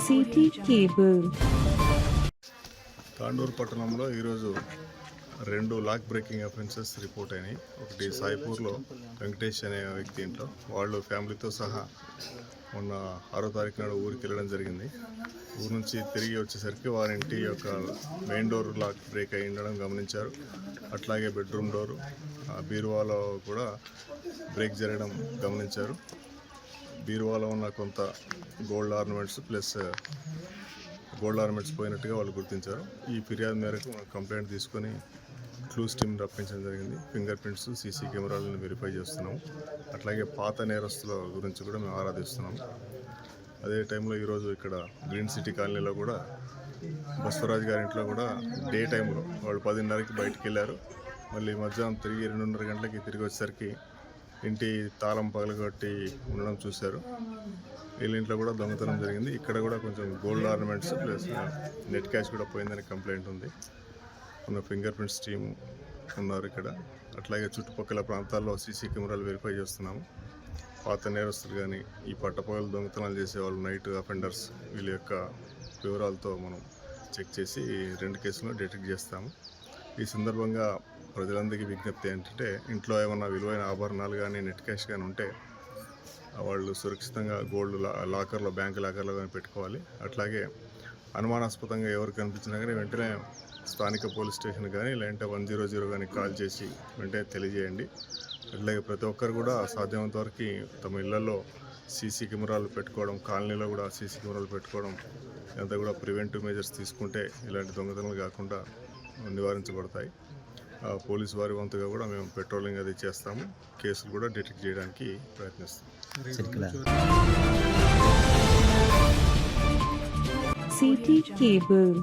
City cable. Tandur పట్టణంలో ఈరోజు 2 lock braking offences report అయినాయి. ఒకటి సాయిపూర్లో వెంకటేష్ అనే వ్యక్తి ఇంట్లో వాళ్ళు ఫ్యామిలీతో సహా మొన్న 6వ తారీఖు నాడు ఊరికి వెళ్ళడం జరిగింది. ఊరు నుంచి తిరిగి వచ్చేసరికి వారి ఇంటి యొక్క మెయిన్ డోర్ లాక్ బ్రేక్ అయి ఉండడం గమనించారు. అట్లాగే బెడ్రూమ్ డోరు, బీరువాలో కూడా బ్రేక్ జరగడం గమనించారు. బీరువాలో ఉన్న కొంత gold ornaments plus gold ornaments పోయినట్టుగా వాళ్ళు గుర్తించారు. ఈ ఫిర్యాదు మేరకు కంప్లైంట్ తీసుకొని క్లూస్ టీమ్ రప్పించడం జరిగింది. ఫింగర్ ప్రింట్స్, సీసీ కెమెరాలను వెరిఫై చేస్తున్నాము. అట్లాగే పాత నేరస్తుల గురించి కూడా మేము ఆరాధిస్తున్నాము. అదే టైంలో ఈరోజు ఇక్కడ గ్రీన్ సిటీ కాలనీలో కూడా బస్వరాజ్ గారి ఇంట్లో కూడా డే టైంలో వాళ్ళు 10:30కి బయటికి వెళ్ళారు. మళ్ళీ మధ్యాహ్నం తిరిగి 2:30 గంటలకి తిరిగి వచ్చేసరికి ఇంటి తాళం పగలగొట్టి ఉండడం చూశారు. వీళ్ళ ఇంట్లో కూడా దొంగతనం జరిగింది. ఇక్కడ కూడా కొంచెం gold ornaments plus net cash కూడా పోయిందని కంప్లైంట్ ఉంది. ఉన్న ఫింగర్ ప్రింట్స్ టీము ఉన్నారు ఇక్కడ. అట్లాగే చుట్టుపక్కల ప్రాంతాల్లో సీసీ కెమెరాలు వెరిఫై చేస్తున్నాము. పాత నేరస్తులు కానీ ఈ పట్టపగలు దొంగతనాలు చేసేవాళ్ళు, నైట్ అఫెండర్స్, వీళ్ళ యొక్క వివరాలతో మనం చెక్ చేసి 2 కేసులను డిటెక్ట్ చేస్తాము. ఈ సందర్భంగా ప్రజలందరికీ విజ్ఞప్తి ఏంటంటే, ఇంట్లో ఏమన్నా విలువైన ఆభరణాలు కానీ నెట్ క్యాష్ కానీ ఉంటే వాళ్ళు సురక్షితంగా గోల్డ్ లాకర్లో, బ్యాంక్ లాకర్లో కానీ పెట్టుకోవాలి. అట్లాగే అనుమానాస్పదంగా ఎవరు కనిపించినా కానీ వెంటనే స్థానిక పోలీస్ స్టేషన్ కానీ లేదంటే 100 కానీ కాల్ చేసి వెంటనే తెలియజేయండి. అట్లాగే ప్రతి ఒక్కరు కూడా సాధ్యమైనంత వరకు తమ ఇళ్లలో సీసీ కెమెరాలు పెట్టుకోవడం, కాలనీలో కూడా సీసీ కెమెరాలు పెట్టుకోవడం, అంతా కూడా ప్రివెంటివ్ మెజర్స్ తీసుకుంటే ఇలాంటి దొంగతనాలు కాకుండా నివారించబడతాయి. పోలీసు వారి వంతుగా కూడా మేము పెట్రోలింగ్ అది చేస్తాము. కేసులు కూడా డిటెక్ట్ చేయడానికి ప్రయత్నిస్తాం. City cable.